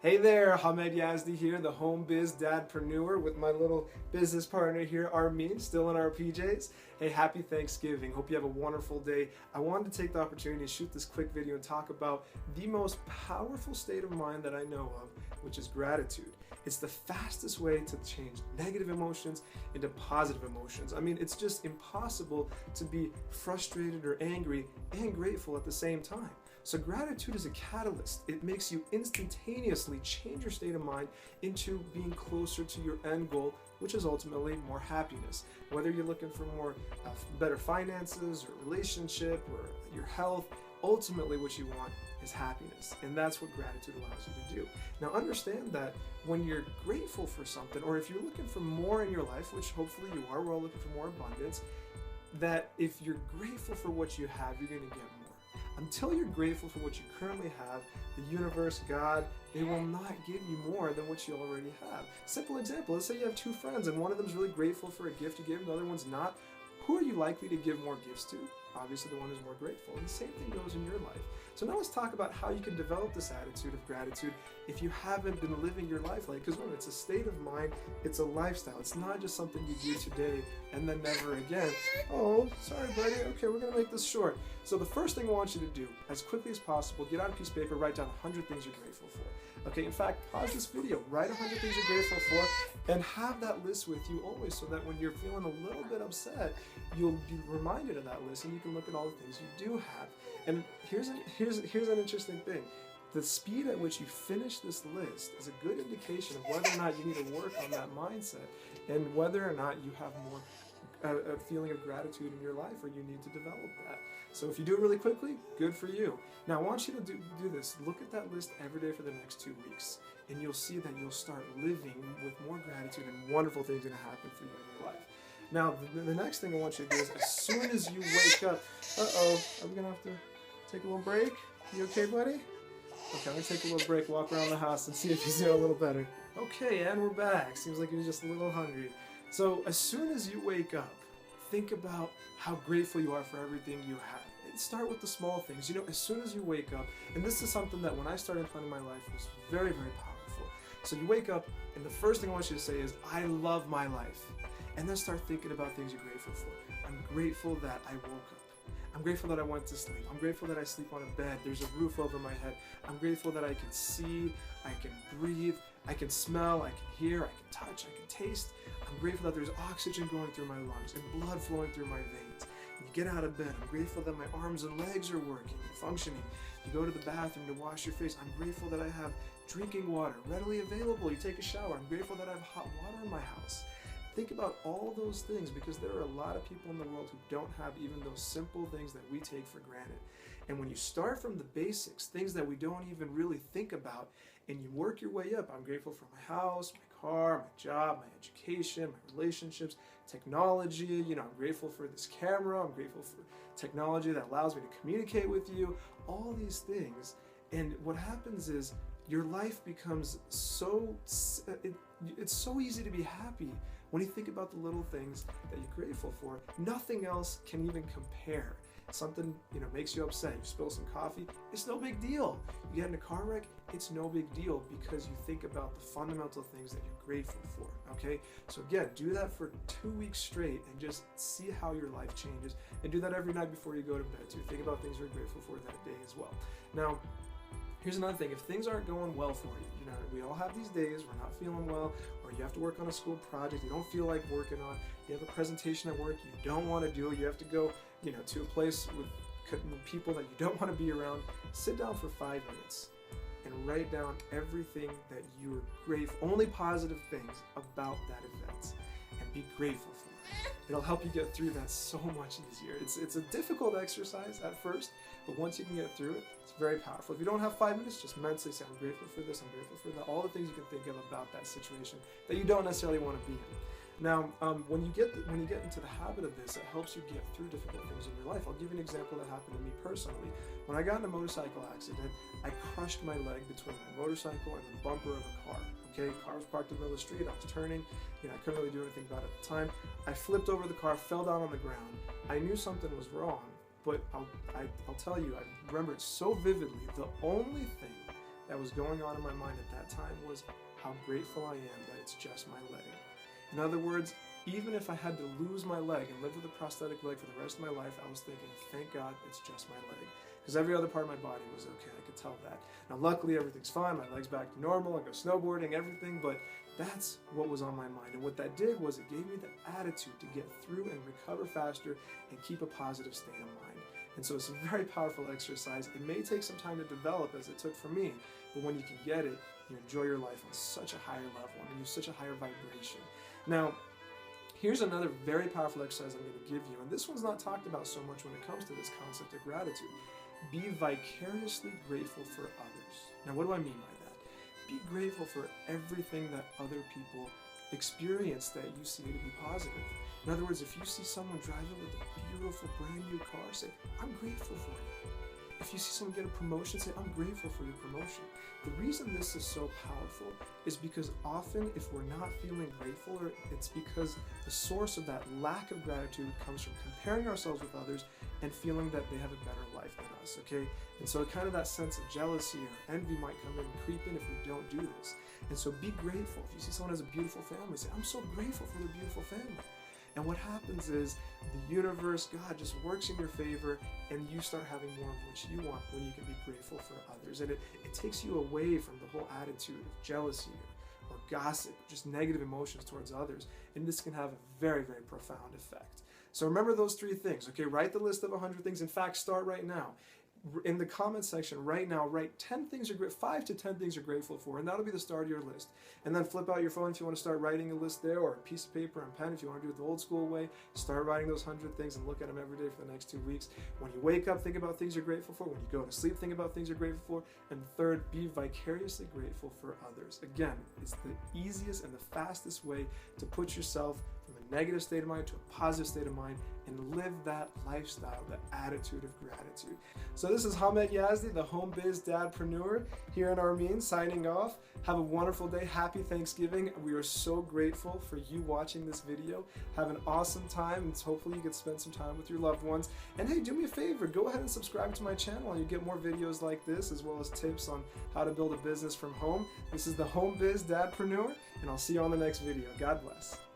Hey there, Hamed Yazdi here, the home biz dadpreneur with my little business partner here, Armin, still in our PJs. Hey, happy Thanksgiving. Hope you have a wonderful day. I wanted to take the opportunity to shoot this quick video and talk about the most powerful state of mind that I know of, which is gratitude. It's the fastest way to change negative emotions into positive emotions. I mean, it's just impossible to be frustrated or angry and grateful at the same time. So gratitude is a catalyst. It makes you instantaneously change your state of mind into being closer to your end goal, which is ultimately more happiness. Whether you're looking for more better finances or relationship or your health, ultimately what you want is happiness. And that's what gratitude allows you to do. Now understand that when you're grateful for something, or if you're looking for more in your life, which hopefully you are, we're all looking for more abundance, that if you're grateful for what you have, you're going to get more. Until you're grateful for what you currently have, the universe, God, they will not give you more than what you already have. Simple example, let's say you have two friends and one of them is really grateful for a gift you give, the other one's not. Who are you likely to give more gifts to? Obviously the one who's more grateful. And the same thing goes in your life. So now let's talk about how you can develop this attitude of gratitude if you haven't been living your life like, because remember, it's a state of mind, it's a lifestyle. It's not just something you do today and then never again. Oh, sorry buddy, okay, we're gonna make this short. So the first thing I want you to do, as quickly as possible, get on a piece of paper, write down 100 things you're grateful for. Okay, in fact, pause this video, write 100 things you're grateful for, and have that list with you always so that when you're feeling a little bit upset, you'll be reminded of that list and you can look at all the things you do have. And here's an interesting thing. The speed at which you finish this list is a good indication of whether or not you need to work on that mindset and whether or not you have more a feeling of gratitude in your life, or you need to develop that. So if you do it really quickly, good for you. Now I want you to do this. Look at that list every day for the next 2 weeks, and you'll see that you'll start living with more gratitude and wonderful things are going to happen for you in your life. Now the next thing I want you to do is, as soon as you wake up, are we going to have to take a little break? You okay, buddy? Okay, I'm going to take a little break, walk around the house and see if he's doing a little better. Okay, and we're back. Seems like he was just a little hungry. So as soon as you wake up, think about how grateful you are for everything you have. And start with the small things. You know, as soon as you wake up, and this is something that when I started planning my life was very, very powerful. So you wake up, and the first thing I want you to say is, I love my life. And then start thinking about things you're grateful for. I'm grateful that I woke up. I'm grateful that I went to sleep. I'm grateful that I sleep on a bed. There's a roof over my head. I'm grateful that I can see, I can breathe, I can smell, I can hear, I can touch, I can taste. I'm grateful that there's oxygen going through my lungs and blood flowing through my veins. You get out of bed. I'm grateful that my arms and legs are working and functioning. You go to the bathroom to wash your face. I'm grateful that I have drinking water readily available. You take a shower. I'm grateful that I have hot water in my house. Think about all those things, because there are a lot of people in the world who don't have even those simple things that we take for granted. And when you start from the basics, things that we don't even really think about, and you work your way up, I'm grateful for my house, my car, my job, my education, my relationships, technology, you know, I'm grateful for this camera, I'm grateful for technology that allows me to communicate with you, all these things. And what happens is your life becomes so, it's so easy to be happy when you think about the little things that you're grateful for. Nothing else can even compare. Something, you know, makes you upset, you spill some coffee, it's no big deal. You get in a car wreck, it's no big deal, because you think about the fundamental things that you're grateful for, okay? So again, do that for 2 weeks straight and just see how your life changes, and do that every night before you go to bed too. Think about things you're grateful for that day as well. Now, here's another thing. If things aren't going well for you, you know, we all have these days, we're not feeling well, or you have to work on a school project you don't feel like working on, you have a presentation at work you don't want to do, you have to go, you know, to a place with people that you don't want to be around. Sit down for 5 minutes and write down everything that you're grateful, only positive things about that event, and be grateful for it. It'll help you get through that so much easier. It's a difficult exercise at first, but once you can get through it, it's very powerful. If you don't have 5 minutes, just mentally say, I'm grateful for this, I'm grateful for that, all the things you can think of about that situation that you don't necessarily want to be in. Now, when you get into the habit of this, it helps you get through difficult things in your life. I'll give you an example that happened to me personally. When I got in a motorcycle accident, I crushed my leg between my motorcycle and the bumper of a car. Okay, car was parked in the middle of the street, I was turning, you know, I couldn't really do anything about it at the time. I flipped over the car, fell down on the ground. I knew something was wrong, but I'll tell you, I remember it so vividly. The only thing that was going on in my mind at that time was how grateful I am that it's just my leg. In other words, even if I had to lose my leg and live with a prosthetic leg for the rest of my life, I was thinking, thank God it's just my leg. Because every other part of my body was okay, I could tell that. Now luckily everything's fine, my leg's back to normal, I go snowboarding, everything, but that's what was on my mind. And what that did was it gave me the attitude to get through and recover faster and keep a positive state of mind. And so it's a very powerful exercise. It may take some time to develop, as it took for me, but when you can get it, you enjoy your life on such a higher level and you have such a higher vibration. Now, here's another very powerful exercise I'm going to give you, and this one's not talked about so much when it comes to this concept of gratitude. Be vicariously grateful for others. Now, what do I mean by that? Be grateful for everything that other people experience that you see to be positive. In other words, if you see someone driving with a beautiful brand new car, say, I'm grateful for you. If you see someone get a promotion, say, I'm grateful for your promotion. The reason this is so powerful is because often if we're not feeling grateful, it's because the source of that lack of gratitude comes from comparing ourselves with others and feeling that they have a better life than us, okay? And so kind of that sense of jealousy or envy might come in and creep in if we don't do this. And so be grateful. If you see someone has a beautiful family, say, I'm so grateful for their beautiful family. And what happens is the universe, God, just works in your favor and you start having more of what you want when you can be grateful for others. And it takes you away from the whole attitude of jealousy or gossip, just negative emotions towards others. And this can have a very, very profound effect. So remember those 3 things, okay? Write the list of 100 things. In fact, start right now. In the comment section right now, write 5 to 10 things you're grateful for, and that'll be the start of your list. And then flip out your phone if you want to start writing a list there, or a piece of paper and pen if you want to do it the old school way. Start writing those 100 things and look at them every day for the next 2 weeks. When you wake up, think about things you're grateful for. When you go to sleep, think about things you're grateful for. And third, be vicariously grateful for others. Again, it's the easiest and the fastest way to put yourself from a negative state of mind to a positive state of mind and live that lifestyle, that attitude of gratitude. So this is Yazdi, the home biz dadpreneur here in Armin, signing off. Have a wonderful day. Happy Thanksgiving. We are so grateful for you watching this video. Have an awesome time, and hopefully you get to spend some time with your loved ones. And hey, do me a favor, go ahead and subscribe to my channel and you get more videos like this, as well as tips on how to build a business from home. This is the home biz dadpreneur, and I'll see you on the next video. God bless.